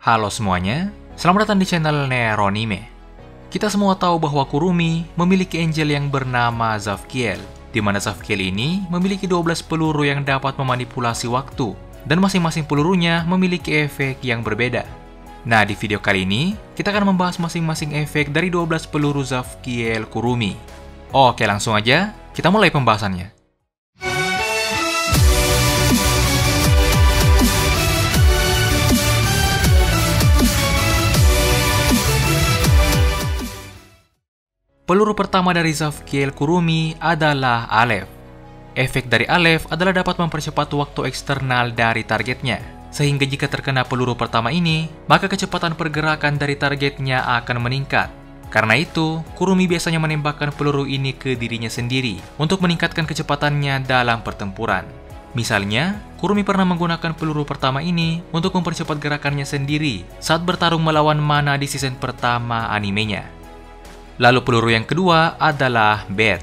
Halo semuanya, selamat datang di channel Neronime. Kita semua tahu bahwa Kurumi memiliki angel yang bernama Zafkiel, di mana Zafkiel ini memiliki 12 peluru yang dapat memanipulasi waktu, dan masing-masing pelurunya memiliki efek yang berbeda. Nah, di video kali ini, kita akan membahas masing-masing efek dari 12 peluru Zafkiel Kurumi. Oke, langsung aja, kita mulai pembahasannya. Peluru pertama dari Zafkiel Kurumi adalah Aleph. Efek dari Aleph adalah dapat mempercepat waktu eksternal dari targetnya, sehingga jika terkena peluru pertama ini, maka kecepatan pergerakan dari targetnya akan meningkat. Karena itu, Kurumi biasanya menembakkan peluru ini ke dirinya sendiri untuk meningkatkan kecepatannya dalam pertempuran. Misalnya, Kurumi pernah menggunakan peluru pertama ini untuk mempercepat gerakannya sendiri saat bertarung melawan Mana di season pertama animenya. Lalu peluru yang kedua adalah Bat.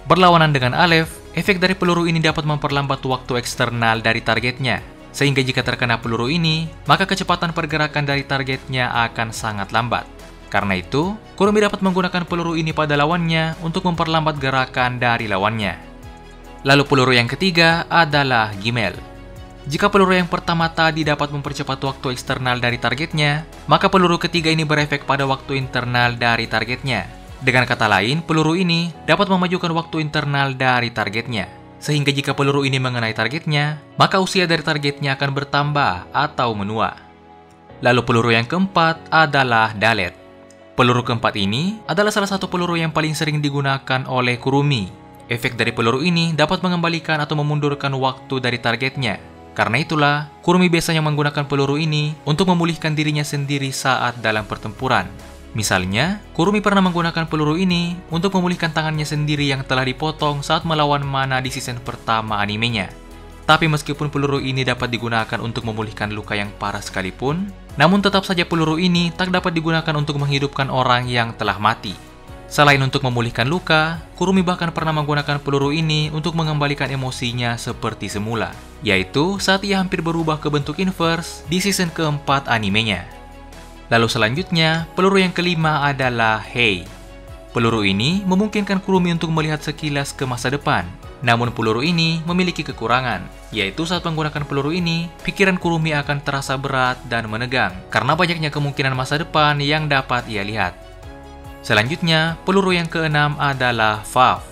Berlawanan dengan Aleph, efek dari peluru ini dapat memperlambat waktu eksternal dari targetnya, sehingga jika terkena peluru ini, maka kecepatan pergerakan dari targetnya akan sangat lambat. Karena itu, Kurumi dapat menggunakan peluru ini pada lawannya untuk memperlambat gerakan dari lawannya. Lalu peluru yang ketiga adalah Gimel. Jika peluru yang pertama tadi dapat mempercepat waktu eksternal dari targetnya, maka peluru ketiga ini berefek pada waktu internal dari targetnya. Dengan kata lain, peluru ini dapat memajukan waktu internal dari targetnya. Sehingga jika peluru ini mengenai targetnya, maka usia dari targetnya akan bertambah atau menua. Lalu peluru yang keempat adalah Dalet. Peluru keempat ini adalah salah satu peluru yang paling sering digunakan oleh Kurumi. Efek dari peluru ini dapat mengembalikan atau memundurkan waktu dari targetnya. Karena itulah, Kurumi biasanya menggunakan peluru ini untuk memulihkan dirinya sendiri saat dalam pertempuran. Misalnya, Kurumi pernah menggunakan peluru ini untuk memulihkan tangannya sendiri yang telah dipotong saat melawan Mana di season pertama animenya. Tapi meskipun peluru ini dapat digunakan untuk memulihkan luka yang parah sekalipun, namun tetap saja peluru ini tak dapat digunakan untuk menghidupkan orang yang telah mati. Selain untuk memulihkan luka, Kurumi bahkan pernah menggunakan peluru ini untuk mengembalikan emosinya seperti semula, yaitu saat ia hampir berubah ke bentuk inverse di season keempat animenya. Lalu selanjutnya, peluru yang kelima adalah Hei. Peluru ini memungkinkan Kurumi untuk melihat sekilas ke masa depan, namun peluru ini memiliki kekurangan, yaitu saat menggunakan peluru ini, pikiran Kurumi akan terasa berat dan menegang, karena banyaknya kemungkinan masa depan yang dapat ia lihat. Selanjutnya, peluru yang keenam adalah Vav.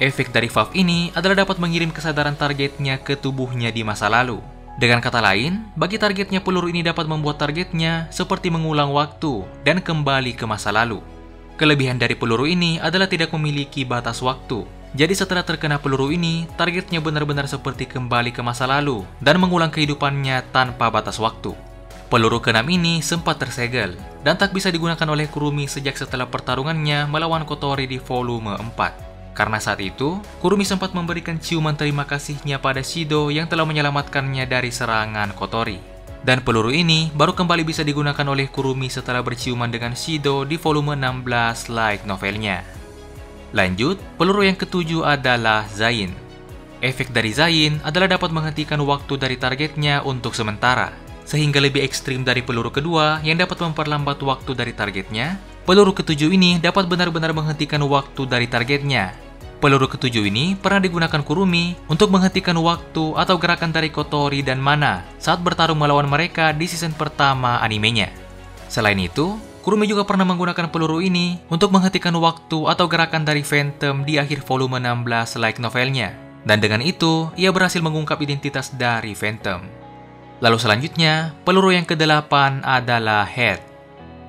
Efek dari Vav ini adalah dapat mengirim kesadaran targetnya ke tubuhnya di masa lalu. Dengan kata lain, bagi targetnya peluru ini dapat membuat targetnya seperti mengulang waktu dan kembali ke masa lalu. Kelebihan dari peluru ini adalah tidak memiliki batas waktu. Jadi setelah terkena peluru ini, targetnya benar-benar seperti kembali ke masa lalu dan mengulang kehidupannya tanpa batas waktu. Peluru keenam ini sempat tersegel dan tak bisa digunakan oleh Kurumi sejak setelah pertarungannya melawan Kotori di volume 4. Karena saat itu, Kurumi sempat memberikan ciuman terima kasihnya pada Shido yang telah menyelamatkannya dari serangan Kotori. Dan peluru ini baru kembali bisa digunakan oleh Kurumi setelah berciuman dengan Shido di volume 16 light novelnya. Lanjut, peluru yang ketujuh adalah Zain. Efek dari Zain adalah dapat menghentikan waktu dari targetnya untuk sementara. Sehingga lebih ekstrim dari peluru kedua yang dapat memperlambat waktu dari targetnya, peluru ketujuh ini dapat benar-benar menghentikan waktu dari targetnya. Peluru ketujuh ini pernah digunakan Kurumi untuk menghentikan waktu atau gerakan dari Kotori dan Mana saat bertarung melawan mereka di season pertama animenya. Selain itu, Kurumi juga pernah menggunakan peluru ini untuk menghentikan waktu atau gerakan dari Phantom di akhir volume 16 light novelnya. Dan dengan itu, ia berhasil mengungkap identitas dari Phantom. Lalu selanjutnya, peluru yang ke-8 adalah Head.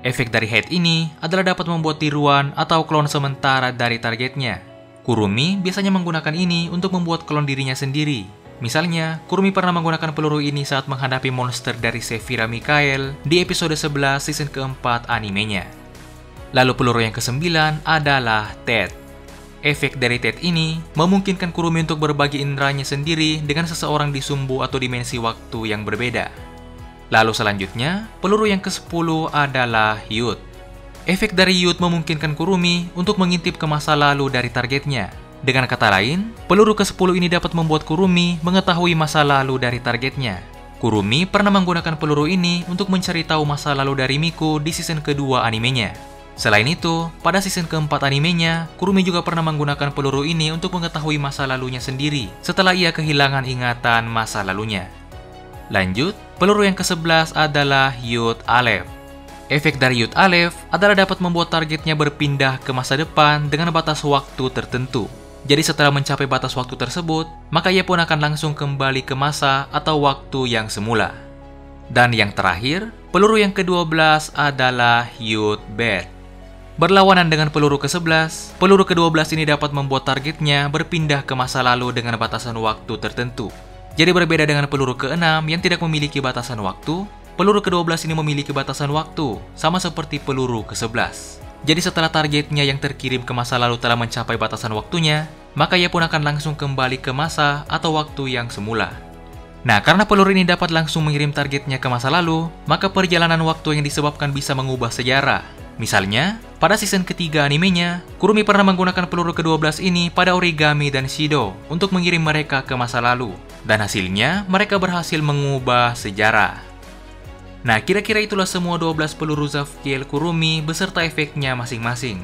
Efek dari Head ini adalah dapat membuat tiruan atau klon sementara dari targetnya. Kurumi biasanya menggunakan ini untuk membuat klon dirinya sendiri. Misalnya, Kurumi pernah menggunakan peluru ini saat menghadapi monster dari Sephira Mikael di episode 11 season keempat animenya. Lalu peluru yang ke-9 adalah Ted. Efek dari Ted ini memungkinkan Kurumi untuk berbagi inderanya sendiri dengan seseorang di sumbu atau dimensi waktu yang berbeda. Lalu selanjutnya, peluru yang ke-10 adalah Youth. Efek dari Youth memungkinkan Kurumi untuk mengintip ke masa lalu dari targetnya. Dengan kata lain, peluru ke-10 ini dapat membuat Kurumi mengetahui masa lalu dari targetnya. Kurumi pernah menggunakan peluru ini untuk mencari tahu masa lalu dari Miku di season kedua animenya. Selain itu, pada season keempat animenya, Kurumi juga pernah menggunakan peluru ini untuk mengetahui masa lalunya sendiri setelah ia kehilangan ingatan masa lalunya. Lanjut, peluru yang ke-11 adalah Youth Aleph. Efek dari Youth Aleph adalah dapat membuat targetnya berpindah ke masa depan dengan batas waktu tertentu. Jadi setelah mencapai batas waktu tersebut, maka ia pun akan langsung kembali ke masa atau waktu yang semula. Dan yang terakhir, peluru yang ke-12 adalah Youth Bat. Berlawanan dengan peluru ke-11, peluru ke-12 ini dapat membuat targetnya berpindah ke masa lalu dengan batasan waktu tertentu. Jadi berbeda dengan peluru ke-6 yang tidak memiliki batasan waktu, peluru ke-12 ini memiliki batasan waktu, sama seperti peluru ke-11. Jadi setelah targetnya yang terkirim ke masa lalu telah mencapai batasan waktunya, maka ia pun akan langsung kembali ke masa atau waktu yang semula. Nah, karena peluru ini dapat langsung mengirim targetnya ke masa lalu, maka perjalanan waktu yang disebabkan bisa mengubah sejarah. Misalnya, pada season ketiga animenya, Kurumi pernah menggunakan peluru ke-12 ini pada Origami dan Shido untuk mengirim mereka ke masa lalu. Dan hasilnya, mereka berhasil mengubah sejarah. Nah, kira-kira itulah semua 12 peluru Zafkiel Kurumi beserta efeknya masing-masing.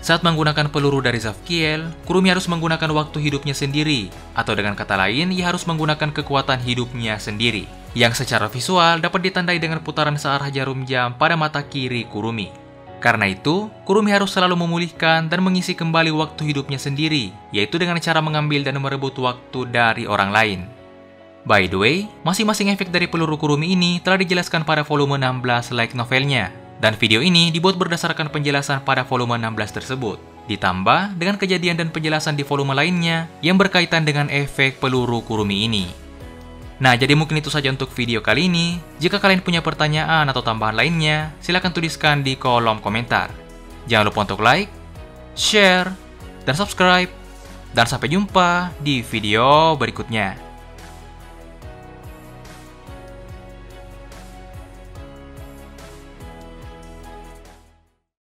Saat menggunakan peluru dari Zafkiel, Kurumi harus menggunakan waktu hidupnya sendiri, atau dengan kata lain, ia harus menggunakan kekuatan hidupnya sendiri, yang secara visual dapat ditandai dengan putaran searah jarum jam pada mata kiri Kurumi. Karena itu, Kurumi harus selalu memulihkan dan mengisi kembali waktu hidupnya sendiri, yaitu dengan cara mengambil dan merebut waktu dari orang lain. By the way, masing-masing efek dari peluru Kurumi ini telah dijelaskan pada volume 16 light novelnya, dan video ini dibuat berdasarkan penjelasan pada volume 16 tersebut, ditambah dengan kejadian dan penjelasan di volume lainnya yang berkaitan dengan efek peluru Kurumi ini. Nah, jadi mungkin itu saja untuk video kali ini. Jika kalian punya pertanyaan atau tambahan lainnya, silahkan tuliskan di kolom komentar. Jangan lupa untuk like, share, dan subscribe. Dan sampai jumpa di video berikutnya.